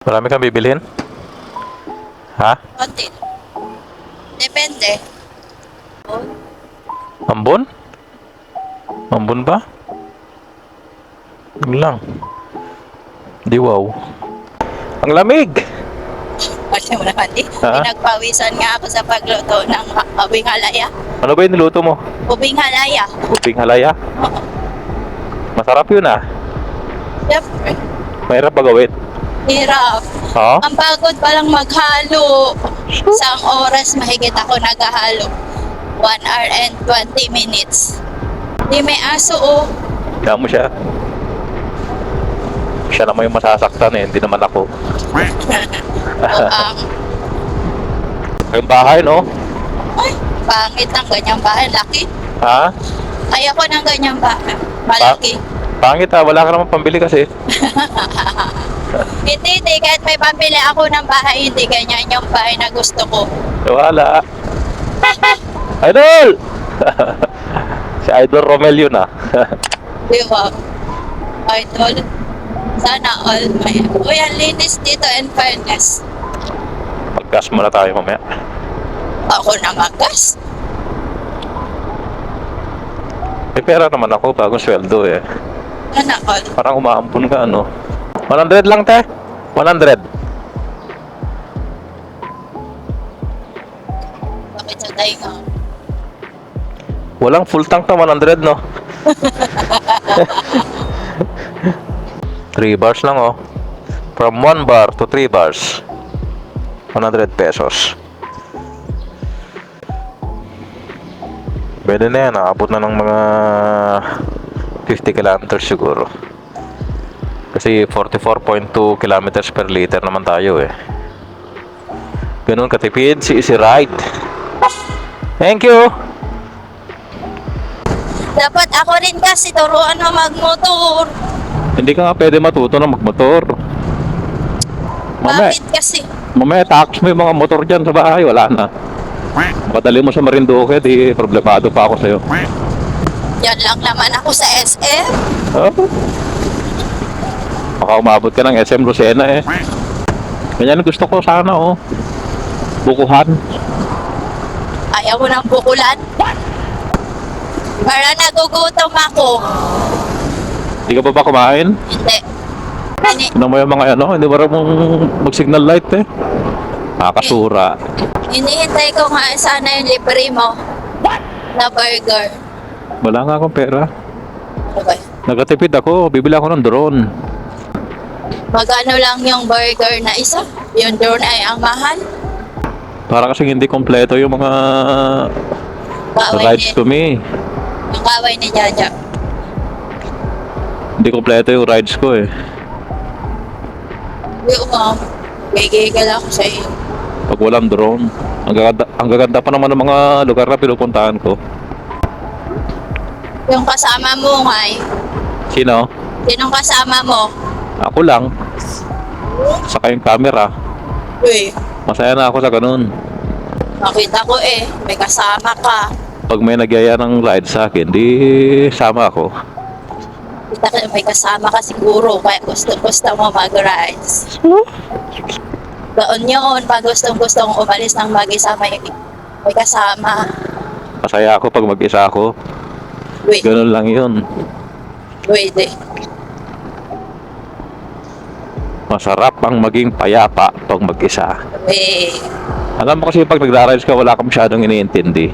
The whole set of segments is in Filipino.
Marami kang bibilhin? Ha? Konti. Depende. Ambon? Ambon ba? Yun lang. Di wow. Ang lamig! Kasi mo naman Ha? pinagpawisan nga ako sa pagluto ng ubing halaya. Ano ba yung niluto mo? Ubing halaya. Uping halaya? Oo. Masarap yun ah. Siyempre. Mahirap ba gawin? Hirap. Ha? Ang pagod palang maghalo. Isang oras mahigit ako naghahalo. 1 hour and 20 minutes. Di may aso oh. Kaya mo siya. Siya naman yung masasaktan eh, hindi naman ako. O ang Yung bahay no? ay, pangit ng ganyang bahay. Laki. Ha? Ayoko ng ganyang bahay. Malaki. Pangit ah, wala ka naman pambili kasi. Hindi. Kahit may pambili ako ng bahay, hindi ganyan yung bahay na gusto ko. Wala. Idol! Si Idol Romel yun ah. Di ba? Idol. Sana all may... Uy, ang linis dito in fairness. Mag-gas muna tayo mamaya. Ako na magas. May pera naman ako, bagong sweldo eh. Sana all. Parang umaampun ka ano. 100 lang te. 100. Bakit sa tayo nga? Walang full tank na 100 no. 3 bars lang oh. From 1 bar to 3 bars. 100 pesos. Pwede na yan, nakabot na ng mga 50 kilometers siguro. Kasi 44.2 kilometers per liter naman tayo eh. Ganun katipid si Easy Ride. Thank you! Dapat ako rin kasi turuan na magmotor. Hindi ka nga pwede matuto na magmotor. Bakit kasi? Mamaya tax mo yung mga motor dyan sa bahay, wala na. Makadali mo sa Marinduque, di problemado pa ako sa'yo. Yan lang naman ako sa SM. Oh. Baka umabot ka ng SM Lucena eh. Ganyan gusto ko sana oh. Bukuhan. Ayaw mo ng bukulan? Para nagugutom ako. Hindi ka ba kumain? Hindi. Ano mo yung mga ano, hindi ba mong mag-signal light eh? Nakakasura. Hinihintay ko nga sana yung libre mo na burger. Wala nga akong pera. Okay. Nagatipid ako, bibili ako ng drone. Magkano lang yung burger na isa? Yung drone ay ang mahal. Para kasi hindi kompleto yung mga Kaway rides ni, to me. yung kaway ni Jaja. Hindi kompleto yung rides ko eh. Yung gigigil ako sa iyo. Pag walang drone. Ang gaganda pa naman ng mga lugar na pinupuntahan ko. Yung kasama mo ngay. Sino? Sinong kasama mo? Ako lang. Saka yung camera. Uy, Masaya na ako sa ganun. nakita ko eh. May kasama ka. Pag may nagyaya ng ride sa akin, di sama ako. Kita ka, may kasama ka siguro. Kaya gusto mo mag-rides. Doon yun. Pag gusto mong umalis ng mag-isa, may kasama. Masaya ako pag mag-isa ako. Wait, Ganun lang yun. wait eh. Masarap ang maging payapa pag mag-isa. Wait. Alam mo kasi pag nagra-rides ka, wala ka masyadong iniintindi.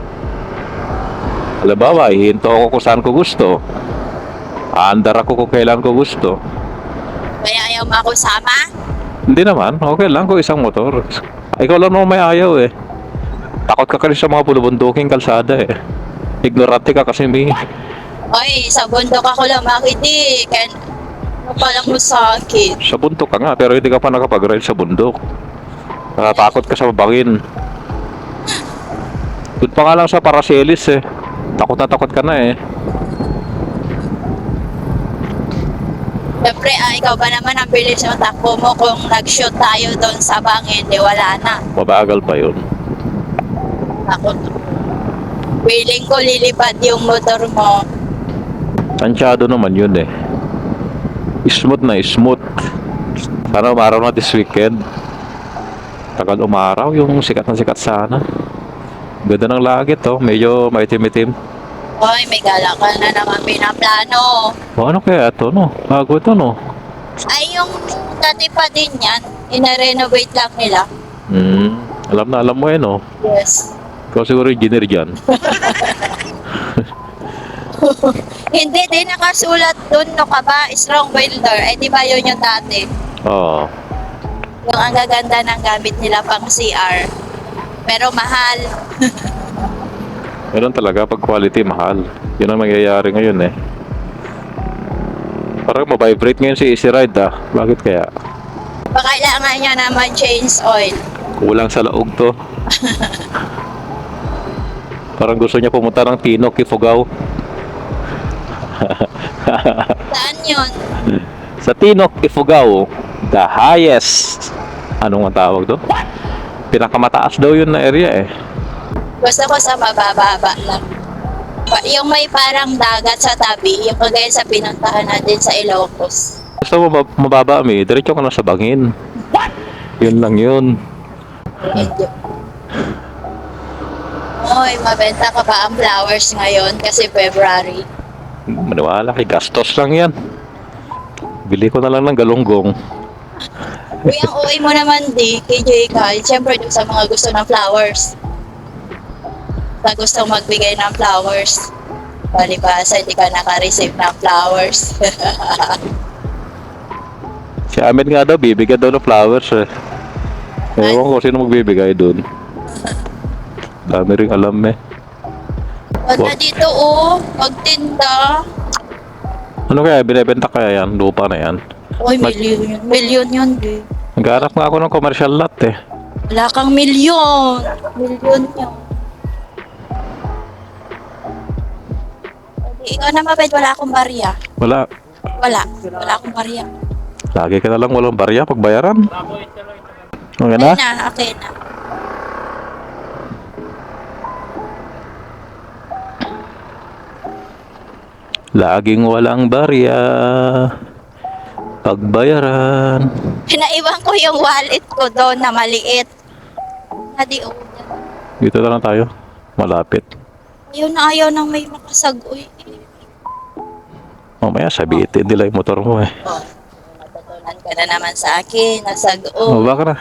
Halimbawa, ihinto ako kung saan ko gusto. Aandar ako kung kailan ko gusto. Kaya ayaw mo ako sama? Hindi naman, okay lang kung isang motor. Ikaw lang naman may ayaw eh. Takot ka kasi sa mga bulubunduking kalsada eh. Ignorante ka kasi may... Oy, sa bundok ako lumaki di. Kaya ano pa lang mo sa akin? Sa bundok ka nga, pero hindi ka pa nakapag-ride sa bundok. Natatakot ka sa babangin. Doon pa nga lang sa Paracelis eh. Takot na takot ka na eh. Siyempre, ikaw ba naman ang bilis ng takbo mo kung nag-shoot tayo doon sa bangin, di wala na. Mabagal pa yun. Ako, feeling ko lilipad yung motor mo. Tansyado naman yun eh. Smooth na smooth. Sana umaraw na this weekend. Tagal umaraw, yung sikat na sikat sana. Ganda ng langit, oh. Medyo maitim-itim. Hoy, may galakal na naman pinaplano. O ano kaya ito, no? Bago ito, no? Ay, yung dati pa din yan. Ina-renovate lang nila. Alam mo no? Yes. Ikaw siguro engineer dyan. Hindi din nakasulat dun, no ka ba? Strong welder. Eh, di ba yun yung dati? Oo. Yung ang gaganda ng gamit nila pang CR. Pero mahal. Meron talaga pag quality mahal. Yun ang mangyayari ngayon eh. Parang ma-vibrate ngayon si Easy Ride ah. Bakit kaya? Baka kailangan niya naman change oil. Kulang sa laog to. Parang gusto niya pumunta ng Tinok, Ifugao. Saan yun? Sa Tinok, Ifugao, the highest. Anong ang tawag doon? Pinakamataas daw yun na area eh. Gusto ko sa mabababa lang. Yung may parang dagat sa tabi, yung kagaya sa pinuntahan natin sa Ilocos. Gusto mo mababa mi, diretso ka na sa bangin. Yun lang yun. Medyo. Oy, mabenta ka ba ang flowers ngayon kasi February? Maniwala kay gastos lang yan. Bili ko na lang ng galunggong. Uy, ang uwi mo naman di, KJ ka, siyempre dun sa mga gusto ng flowers. Sa gustong magbigay ng flowers. Palibasa, hindi ka naka-receive ng flowers. Si Ahmed nga daw, bibigyan daw ng flowers eh. Ewan ko sino magbibigay dun. Dami ring alam eh. Punta dito oh, magtinda. Ano kaya, binibenta kaya yan? Lupa na yan. Uy, milyon yun. Milyon yun, di. Naghanap nga ako ng commercial lot eh. Wala kang milyon. Milyon yun. Di, ikaw na mabait, wala akong barya. Wala. Wala akong barya. Lagi ka na lang walang barya pagbayaran. Okay na? Okay na. Laging walang barya. Pagbayaran. Pinaiwan ko yung wallet ko doon na maliit. Hadi, oh. Dito na lang tayo. Malapit. Ayaw nang may makasagoy. Mamaya sabihin nila yung motor mo eh. Oh, natutunan ka na naman sa akin, Oh, nasagoy. baka na.